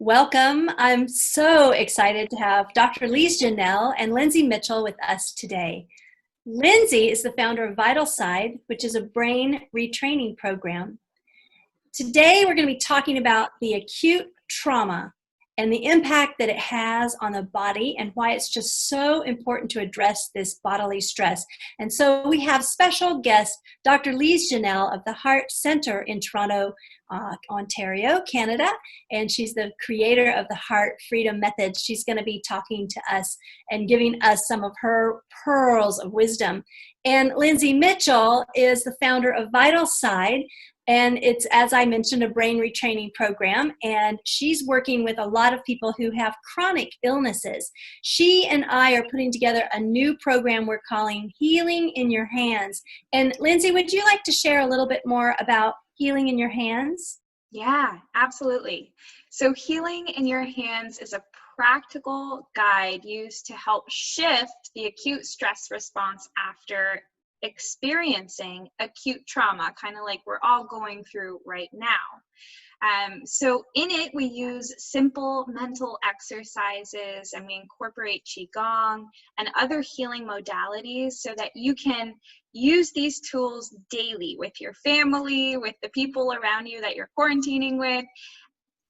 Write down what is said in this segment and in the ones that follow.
Welcome. I'm so excited to have Dr. Lise Janelle and Lindsay Mitchell with us today. Lindsay is the founder of Vital Side, which is a brain retraining program. Today, we're going to be talking about the acute trauma and the impact that it has on the body and why it's just so important to address this bodily stress. And so we have special guest, Dr. Lise Janelle of the Heart Center in Toronto, Ontario, Canada, and she's the creator of the Heart Freedom Method. She's going to be talking to us and giving us some of her pearls of wisdom. And Lindsay Mitchell is the founder of Vital Side, and it's, as I mentioned, a brain retraining program, and she's working with a lot of people who have chronic illnesses. She and I are putting together a new program we're calling Healing in Your Hands. And Lindsay, would you like to share a little bit more about Healing in Your Hands? Yeah, absolutely. So Healing in Your Hands is a practical guide used to help shift the acute stress response after experiencing acute trauma, kind of like we're all going through right now. So in it, we use simple mental exercises and we incorporate Qigong and other healing modalities so that you can use these tools daily with your family, with the people around you that you're quarantining with,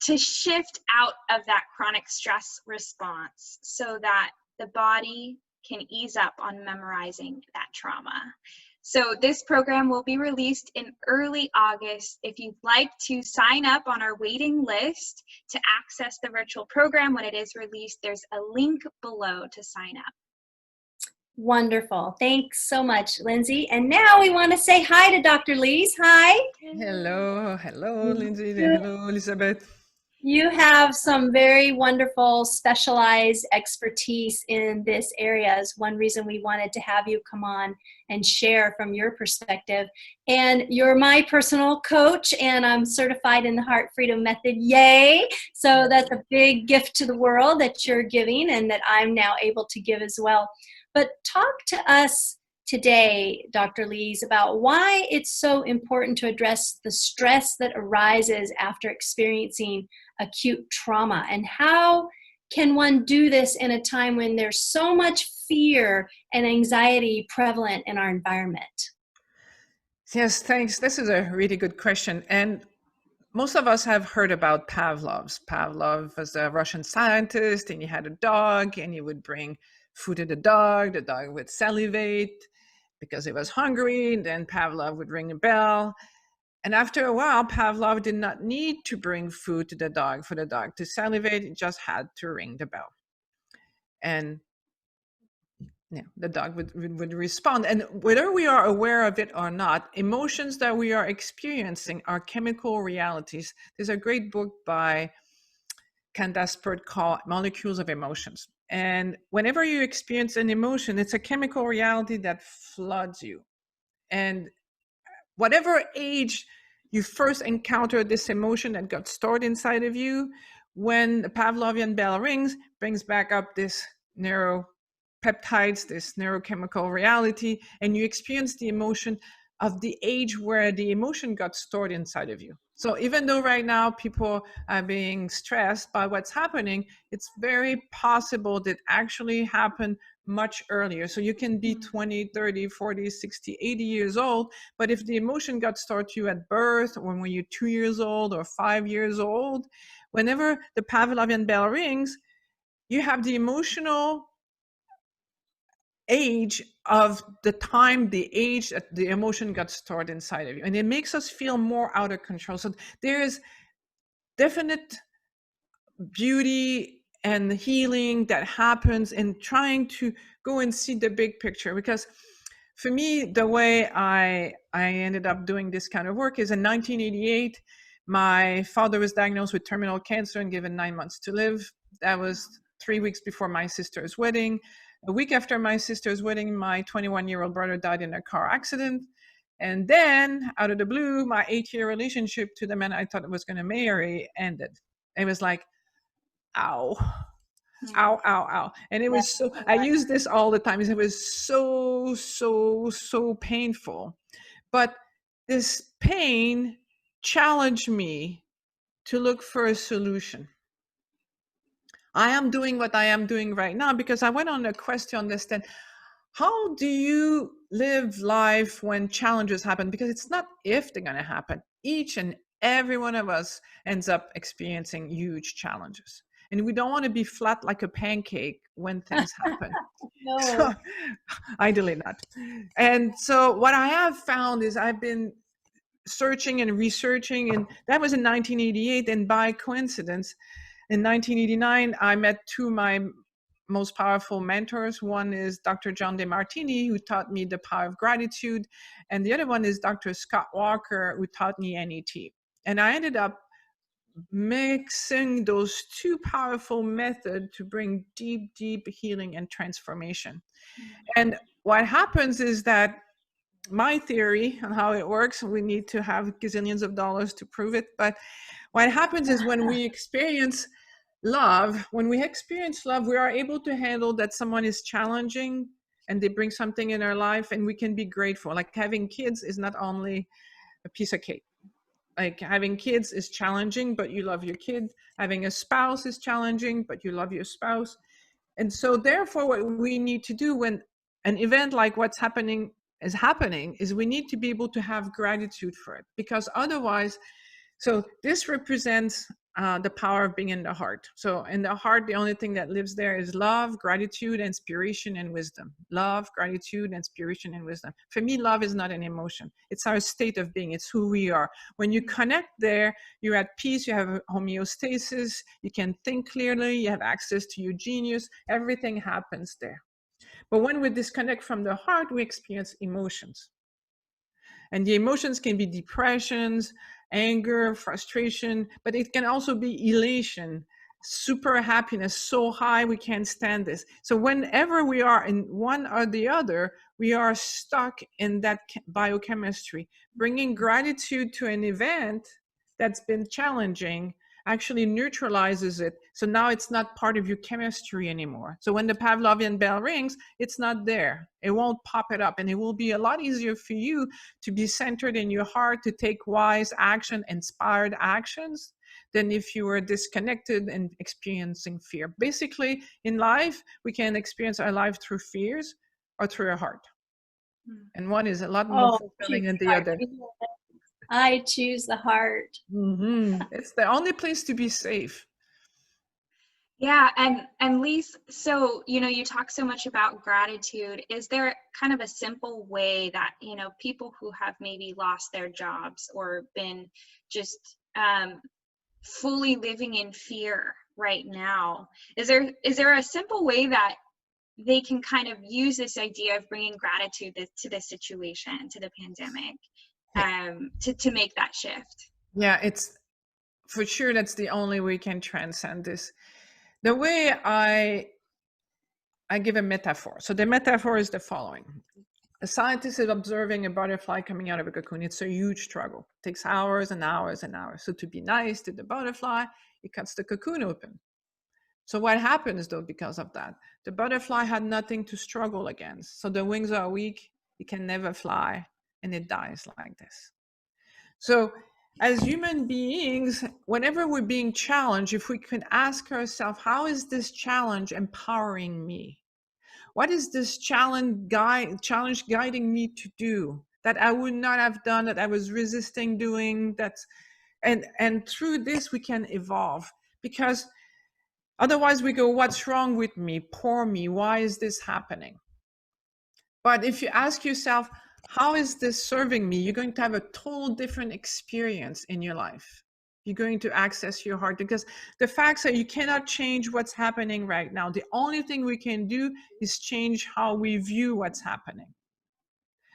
to shift out of that chronic stress response so that the body can ease up on memorizing that trauma. So this program will be released in early August. If you'd like to sign up on our waiting list to access the virtual program when it is released, there's a link below to sign up. Wonderful. Thanks so much, Lindsay. And now we want to say hi to Dr. Lise. Hi. Hello, Lindsay. Hello, Elizabeth. You have some very wonderful specialized expertise in this area. Is one reason we wanted to have you come on and share from your perspective. And you're my personal coach, and I'm certified in the Heart Freedom Method. Yay! So that's a big gift to the world that you're giving and that I'm now able to give as well. But talk to us today, Dr. Lise, about why it's so important to address the stress that arises after experiencing acute trauma, and how can one do this in a time when there's so much fear and anxiety prevalent in our environment? Yes, thanks. This is a really good question. And most of us have heard about Pavlov's. Pavlov was a Russian scientist, and he had a dog, and he would bring food to the dog would salivate because he was hungry, and then Pavlov would ring a bell. And after a while, Pavlov did not need to bring food to the dog for the dog to salivate. He just had to ring the bell. And the dog would respond. And whether we are aware of it or not, emotions that we are experiencing are chemical realities. There's a great book by Candace Pert called Molecules of Emotions. And whenever you experience an emotion, it's a chemical reality that floods you. And whatever age you first encountered this emotion that got stored inside of you, when the Pavlovian bell rings, brings back up this neuropeptides, this neurochemical reality, and you experience the emotion of the age where the emotion got stored inside of you. So even though right now people are being stressed by what's happening, it's very possible that actually happened much earlier. So you can be 20, 30, 40, 60, 80 years old, but if the emotion got stored to you at birth or when you're 2 years old or 5 years old, whenever the Pavlovian bell rings, you have the emotional age of the time, the age that the emotion got stored inside of you. And it makes us feel more out of control. So there's definite beauty and healing that happens in trying to go and see the big picture. Because for me, the way I ended up doing this kind of work is in 1988, my father was diagnosed with terminal cancer and given 9 months to live. That was 3 weeks before my sister's wedding. A week after my sister's wedding, my 21-year-old brother died in a car accident. And then, out of the blue, my 8-year relationship to the man I thought I was going to marry ended. It was like, ow, ow, ow, ow. And it was so, I use this all the time. It was so painful. But this pain challenged me to look for a solution. I am doing what I am doing right now because I went on a quest to understand, how do you live life when challenges happen? Because it's not if they're going to happen. Each and every one of us ends up experiencing huge challenges. And we don't want to be flat like a pancake when things happen. No. So, ideally not. And so what I have found is I've been searching and researching, and that was in 1988. And by coincidence, in 1989, I met two of my most powerful mentors. One is Dr. John DeMartini, who taught me the power of gratitude. And the other one is Dr. Scott Walker, who taught me NET. And I ended up mixing those two powerful methods to bring deep, deep healing and transformation. And what happens is that my theory on how it works, we need to have gazillions of dollars to prove it. But what happens is when we experience love, we are able to handle that someone is challenging and they bring something in our life, and we can be grateful. Like having kids is not only a piece of cake. Like having kids is challenging, but you love your kid. Having a spouse is challenging, but you love your spouse. And so therefore, what we need to do when an event like what's happening is we need to be able to have gratitude for it, because otherwise, so this represents the power of being in the heart. So in the heart, the only thing that lives there is love, gratitude, inspiration, and wisdom. Love, gratitude, inspiration, and wisdom. For me, love is not an emotion. It's our state of being. It's who we are. When you connect there, you're at peace, you have homeostasis, you can think clearly, you have access to your genius. Everything happens there. But when we disconnect from the heart, we experience emotions. And the emotions can be depressions, anger, frustration, but it can also be elation, super happiness, so high we can't stand this. So whenever we are in one or the other, we are stuck in that biochemistry. Bringing gratitude to an event that's been challenging actually neutralizes it. So now it's not part of your chemistry anymore. So when the Pavlovian bell rings, it's not there. It won't pop it up. And it will be a lot easier for you to be centered in your heart, to take wise action, inspired actions, than if you were disconnected and experiencing fear. Basically, in life, we can experience our life through fears or through our heart. And one is a lot more fulfilling than the other. I choose the heart. It's the only place to be safe. Yeah, and Lise, so you talk so much about gratitude. Is there kind of a simple way that people who have maybe lost their jobs or been just fully living in fear right now, is there a simple way that they can kind of use this idea of bringing gratitude to the situation, to the pandemic, to make that shift? Yeah, it's for sure that's the only way we can transcend this. The way I give a metaphor. So the metaphor is the following. A scientist is observing a butterfly coming out of a cocoon. It's a huge struggle. It takes hours and hours and hours. So to be nice to the butterfly, he cuts the cocoon open. So what happens though because of that? The butterfly had nothing to struggle against. So the wings are weak, it can never fly, and it dies like this. So as human beings, whenever we're being challenged, if we can ask ourselves, how is this challenge empowering me? What is this challenge guiding me to do that I would not have done, that I was resisting doing? And through this we can evolve, because otherwise we go, what's wrong with me? Poor me. Why is this happening? But if you ask yourself, how is this serving me? You're going to have a total different experience in your life. You're going to access your heart, because the facts are you cannot change what's happening right now. The only thing we can do is change how we view what's happening.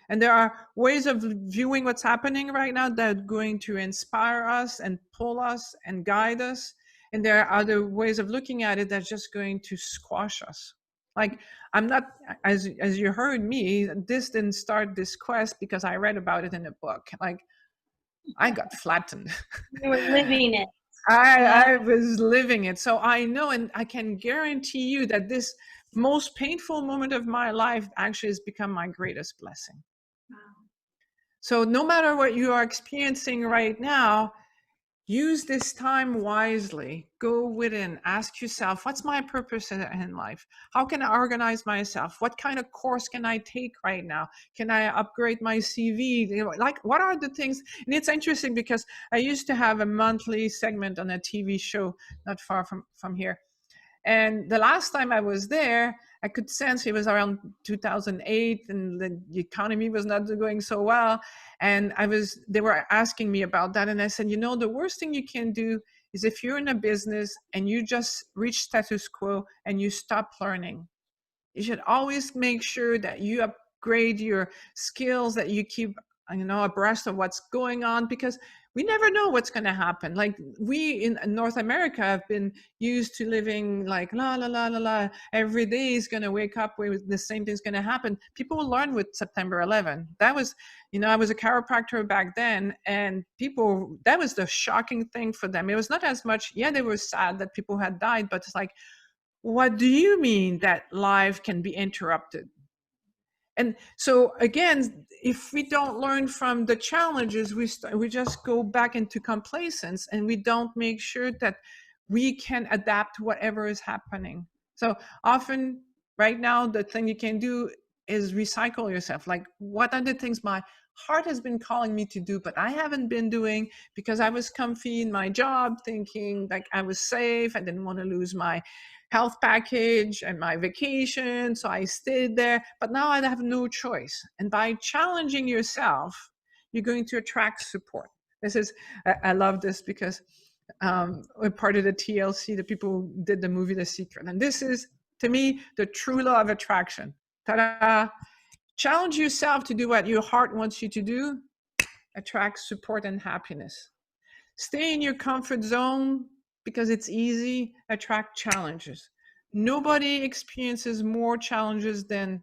And there are ways of viewing what's happening right now that are going to inspire us and pull us and guide us. And there are other ways of looking at it that's just going to squash us. Like, I'm not, as you heard me, this didn't start this quest because I read about it in a book. Like, I got flattened. You were living it. I was living it. So I know, and I can guarantee you that this most painful moment of my life actually has become my greatest blessing. Wow. So no matter what you are experiencing right now, use this time wisely. Go within, ask yourself, what's my purpose in life? How can I organize myself? What kind of course can I take right now? Can I upgrade my CV? You know, like, what are the things? And it's interesting because I used to have a monthly segment on a TV show not far from here. And the last time I was there, I could sense it was around 2008 and the economy was not going so well. And they were asking me about that. And I said, you know, the worst thing you can do is if you're in a business and you just reach status quo and you stop learning. You should always make sure that you upgrade your skills, that you keep, you know, abreast of what's going on, because we never know what's going to happen. Like, we in North America have been used to living like la la la la la. Every day is going to wake up with the same thing's going to happen. People will learn with September 11. That was, you know, I was a chiropractor back then, and people, that was the shocking thing for them. It was not as much, yeah, they were sad that people had died, but it's like, what do you mean that life can be interrupted? And so again, if we don't learn from the challenges, we just go back into complacence, and we don't make sure that we can adapt to whatever is happening. So often right now, the thing you can do is recycle yourself. Like, what are the things my heart has been calling me to do, but I haven't been doing because I was comfy in my job, thinking like I was safe. I didn't want to lose my health package and my vacation, so I stayed there. But now I have no choice. And by challenging yourself, you're going to attract support. This is, I love this because we're part of the TLC, the people who did the movie The Secret. And this is, to me, the true law of attraction. Ta-da! Challenge yourself to do what your heart wants you to do, attract support and happiness. Stay in your comfort zone because it's easy, attract challenges. Nobody experiences more challenges than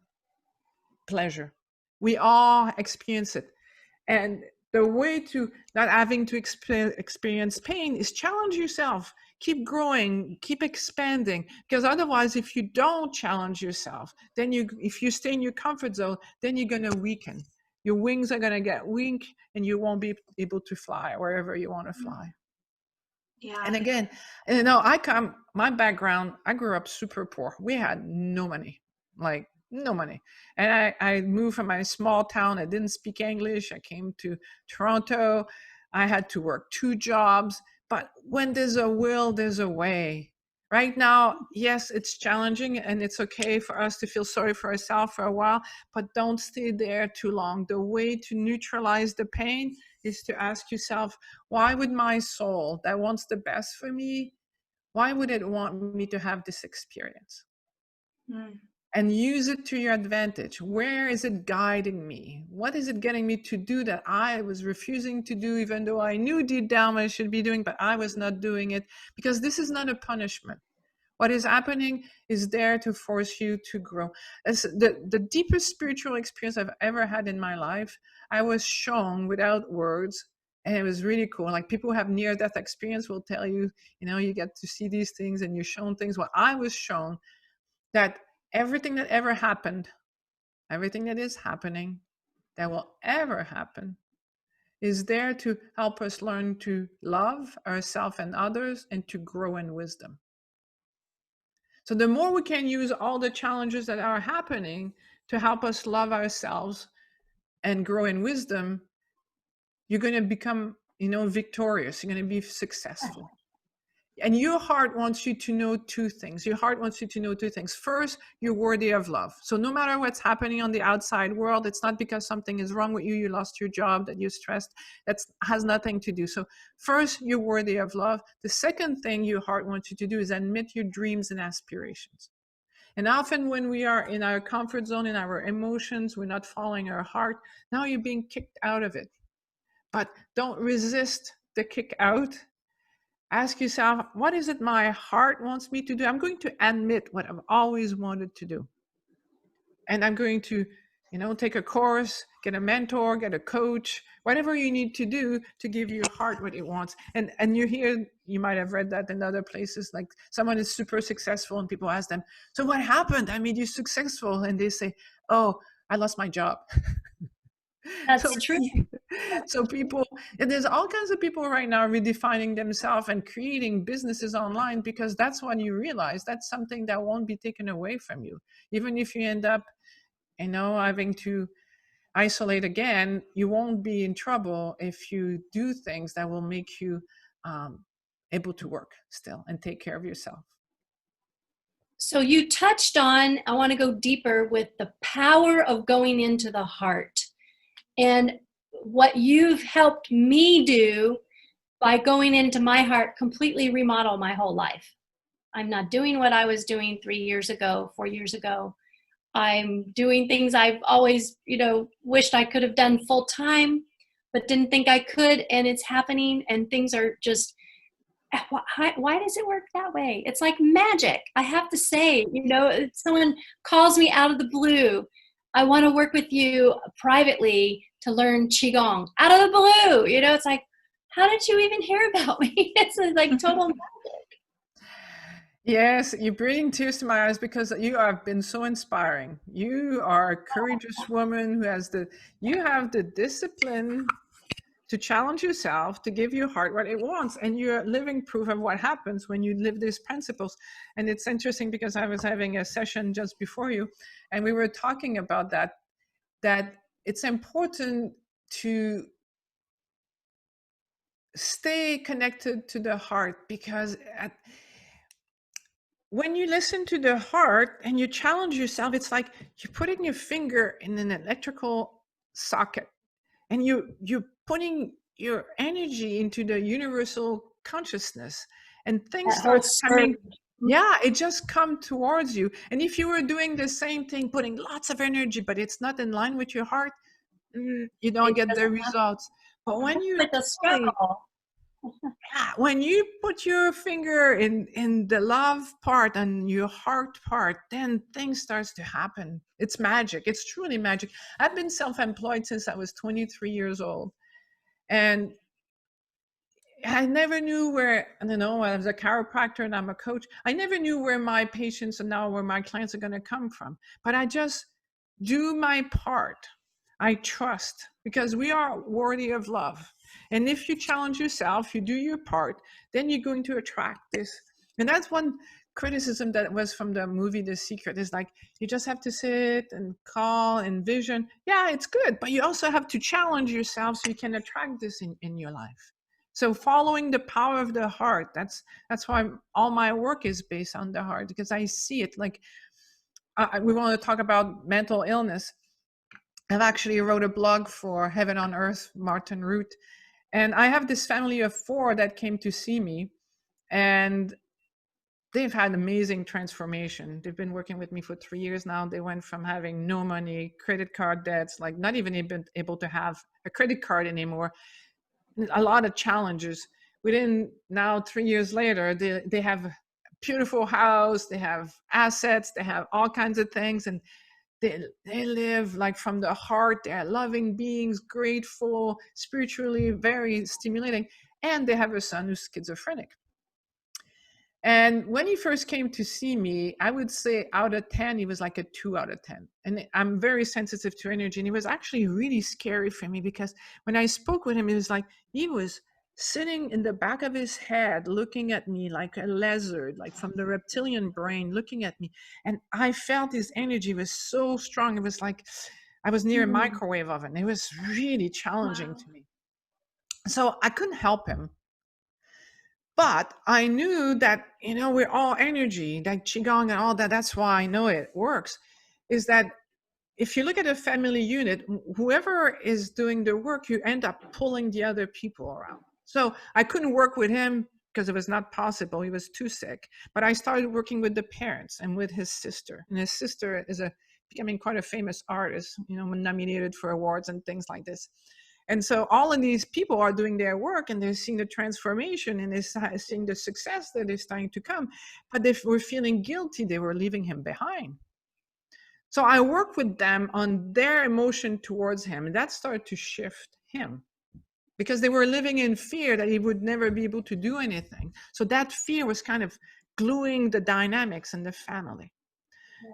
pleasure. We all experience it. And the way to not having to experience pain is challenge yourself. Keep growing, keep expanding. Because otherwise, if you don't challenge yourself, then if you stay in your comfort zone, then you're going to weaken. Your wings are going to get weak and you won't be able to fly wherever you want to fly. Yeah. And again, you know, my background, I grew up super poor. We had no money, like no money. And I moved from my small town. I didn't speak English. I came to Toronto. I had to work 2 jobs. But when there's a will, there's a way. Right now, yes, it's challenging, and it's okay for us to feel sorry for ourselves for a while, but don't stay there too long. The way to neutralize the pain is to ask yourself, why would my soul that wants the best for me, why would it want me to have this experience? And use it to your advantage. Where is it guiding me? What is it getting me to do that I was refusing to do, even though I knew deep down I should be doing, but I was not doing it? Because this is not a punishment. What is happening is there to force you to grow. As the deepest spiritual experience I've ever had in my life, I was shown without words, and it was really cool. Like, people who have near-death experience will tell you, you know, you get to see these things and you're shown things. Well, I was shown that everything that ever happened, everything that is happening, that will ever happen, is there to help us learn to love ourselves and others and to grow in wisdom. So the more we can use all the challenges that are happening to help us love ourselves and grow in wisdom, you're going to become, you know, victorious. You're going to be successful. And your heart wants you to know 2 things. Your heart wants you to know 2 things. First, you're worthy of love. So no matter what's happening on the outside world, it's not because something is wrong with you, you lost your job, that you're stressed. That has nothing to do. So first, you're worthy of love. The second thing your heart wants you to do is admit your dreams and aspirations. And often when we are in our comfort zone, in our emotions, we're not following our heart. Now you're being kicked out of it. But don't resist the kick out. Ask yourself, what is it my heart wants me to do? I'm going to admit what I've always wanted to do. And I'm going to, you know, take a course, get a mentor, get a coach, whatever you need to do to give your heart what it wants. And you hear, you might have read that in other places, like someone is super successful and people ask them, so what happened? I made you successful. And they say, oh, I lost my job. So, That's true. so people, and there's all kinds of people right now redefining themselves and creating businesses online because that's when you realize that's something that won't be taken away from you. Even if you end up, having to isolate again, you won't be in trouble if you do things that will make you able to work still and take care of yourself. So you touched on, I want to go deeper with the power of going into the heart. And what you've helped me do by going into my heart, completely remodel my whole life. I'm not doing what I was doing 3 years ago, 4 years ago. I'm doing things I've always, wished I could have done full time, but didn't think I could. And it's happening, and things are just, why does it work that way? It's like magic. I have to say, if someone calls me out of the blue, I want to work with you privately to learn Qigong out of the blue. It's like, how did you even hear about me? It's like total magic. Yes, you're bringing tears to my eyes because you have been so inspiring. You are a courageous woman who you have the discipline to challenge yourself, to give your heart what it wants. And you're living proof of what happens when you live these principles. And it's interesting because I was having a session just before you, and we were talking about that it's important to stay connected to the heart because when you listen to the heart and you challenge yourself, it's like you're putting your finger in an electrical socket and you're putting your energy into the universal consciousness, and things That whole start coming. surge. Yeah, it just come towards you. And if you were doing the same thing, putting lots of energy, but it's not in line with your heart, you don't It get the doesn't results. But when you with the totally, struggle. when you put your finger in the love part and your heart part, then things starts to happen. It's magic. It's truly magic. I've been self-employed since I was 23 years old, and I never knew where, I don't know, I was a chiropractor and I'm a coach. I never knew where my patients and now where my clients are going to come from. But I just do my part. I trust because we are worthy of love. And if you challenge yourself, you do your part, then you're going to attract this. And that's one criticism that was from the movie The Secret, is like, you just have to sit and call and vision. Yeah, it's good. But you also have to challenge yourself so you can attract this in your life. So following the power of the heart, that's why all my work is based on the heart, because I see it. Like, we want to talk about mental illness. I've actually wrote a blog for Heaven on Earth, Martin Root. And I have this family of 4 that came to see me, and they've had amazing transformation. They've been working with me for 3 years now. They went from having no money, credit card debts, like not even able to have a credit card anymore, a lot of challenges. Within now 3 years later, they have a beautiful house, they have assets, they have all kinds of things, and they live like from the heart. They're loving beings, grateful, spiritually very stimulating, and they have a son who's schizophrenic. And when he first came to see me, I would say out of 10, he was like a 2 out of 10. And I'm very sensitive to energy. And it was actually really scary for me because when I spoke with him, it was like he was sitting in the back of his head, looking at me like a lizard, like from the reptilian brain, looking at me. And I felt his energy was so strong. It was like I was near a microwave oven. It was really challenging to me. So I couldn't help him. But I knew that, we're all energy, like Qigong and all that. That's why I know it works, is that if you look at a family unit, whoever is doing the work, you end up pulling the other people around. So I couldn't work with him because it was not possible. He was too sick. But I started working with the parents and with his sister. And his sister is becoming quite a famous artist, nominated for awards and things like this. And so all of these people are doing their work and they're seeing the transformation and they're seeing the success that is starting to come. But they were feeling guilty. They were leaving him behind. So I worked with them on their emotion towards him, and that started to shift him because they were living in fear that he would never be able to do anything. So that fear was kind of gluing the dynamics in the family.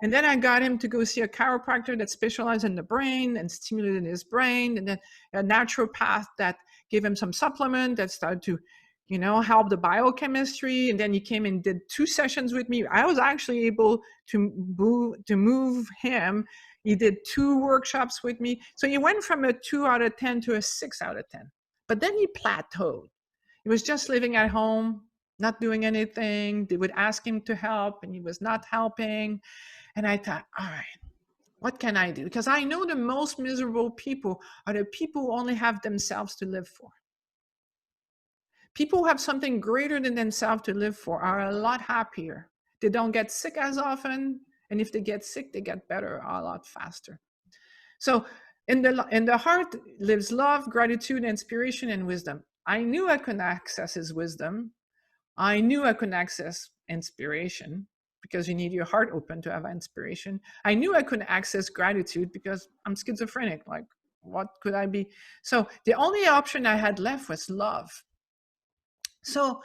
And then I got him to go see a chiropractor that specialized in the brain and stimulated his brain, and then a naturopath that gave him some supplement that started to, help the biochemistry. And then he came and did 2 sessions with me. I was actually able to move him. He did 2 workshops with me. So he went from a 2 out of 10 to a 6 out of 10. But then he plateaued. He was just living at home, not doing anything. They would ask him to help, and he was not helping. And I thought, all right, what can I do? Because I know the most miserable people are the people who only have themselves to live for. People who have something greater than themselves to live for are a lot happier. They don't get sick as often. And if they get sick, they get better a lot faster. So in the heart lives love, gratitude, inspiration, and wisdom. I knew I couldn't access his wisdom. I knew I couldn't access inspiration, because you need your heart open to have inspiration. I knew I couldn't access gratitude because I'm schizophrenic. Like, what could I be? So the only option I had left was love. So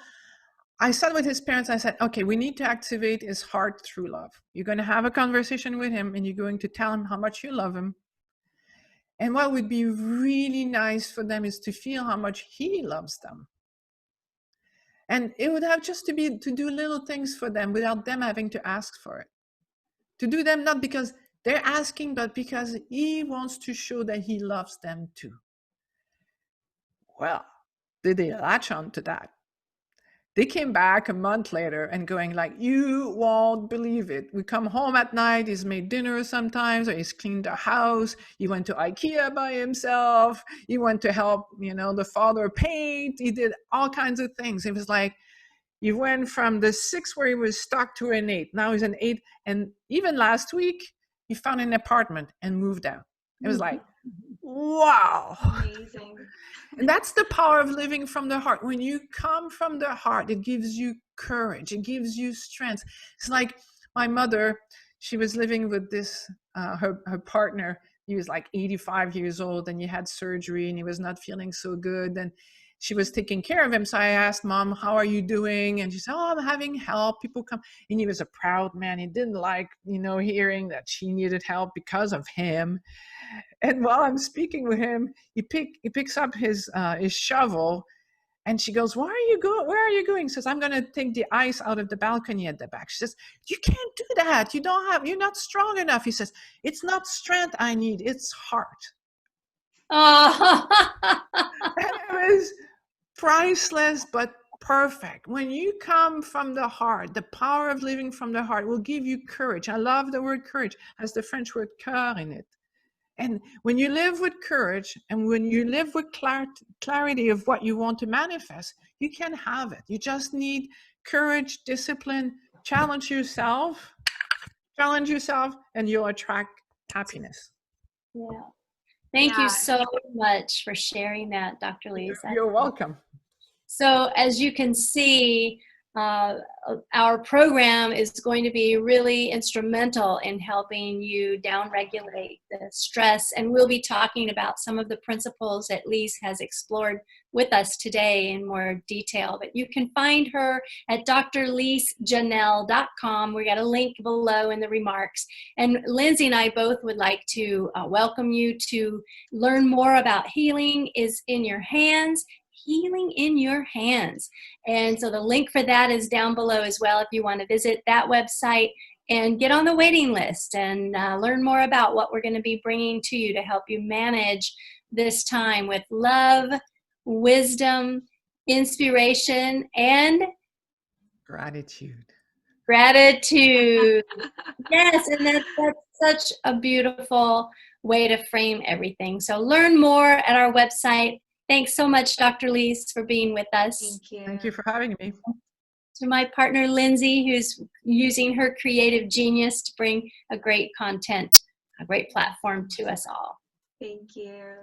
I sat with his parents. I said, okay, we need to activate his heart through love. You're going to have a conversation with him, and you're going to tell him how much you love him. And what would be really nice for them is to feel how much he loves them. And it would have just to do little things for them without them having to ask for it. To do them not because they're asking, but because he wants to show that he loves them too. Well, did they latch on to that? They came back a month later and going like, you won't believe it. We come home at night, he's made dinner sometimes, or he's cleaned the house. He went to IKEA by himself. He went to help, the father paint. He did all kinds of things. It was like, he went from the 6 where he was stuck to an 8. Now he's an 8. And even last week, he found an apartment and moved out. It was like, wow. Amazing. And that's the power of living from the heart. When you come from the heart, it gives you courage. It gives you strength. It's like my mother, she was living with this, her partner. He was like 85 years old, and he had surgery, and he was not feeling so good. And she was taking care of him. So I asked, Mom, how are you doing? And she said, oh, I'm having help. People come. And he was a proud man. He didn't like, hearing that she needed help because of him. And while I'm speaking with him, he picks up his shovel, and she goes, where are you going? He says, I'm going to take the ice out of the balcony at the back. She says, you can't do that. You're not strong enough. He says, it's not strength I need, it's heart. Oh. And it was priceless, but perfect. When you come from the heart, the power of living from the heart will give you courage. I love the word courage, has the French word cœur in it. And when you live with courage, and when you live with clarity of what you want to manifest, you can have it. You just need courage, discipline, challenge yourself, and you'll attract happiness. Yeah. Thank you so much for sharing that, Dr. Lise. You're welcome. So as you can see, our program is going to be really instrumental in helping you downregulate the stress, and we'll be talking about some of the principles that Lise has explored with us today in more detail. But you can find her at drlisejanelle.com. We got a link below in the remarks. And Lindsay and I both would like to welcome you to learn more about Healing is in Your Hands. Healing in Your Hands. And so the link for that is down below as well if you want to visit that website and get on the waiting list and learn more about what we're going to be bringing to you to help you manage this time with love, wisdom, inspiration, and gratitude. Yes, and that's such a beautiful way to frame everything. So learn more at our website. Thanks so much, Dr. Lise, for being with us. Thank you. Thank you for having me. To my partner, Lindsay, who's using her creative genius to bring a great platform to us all. Thank you.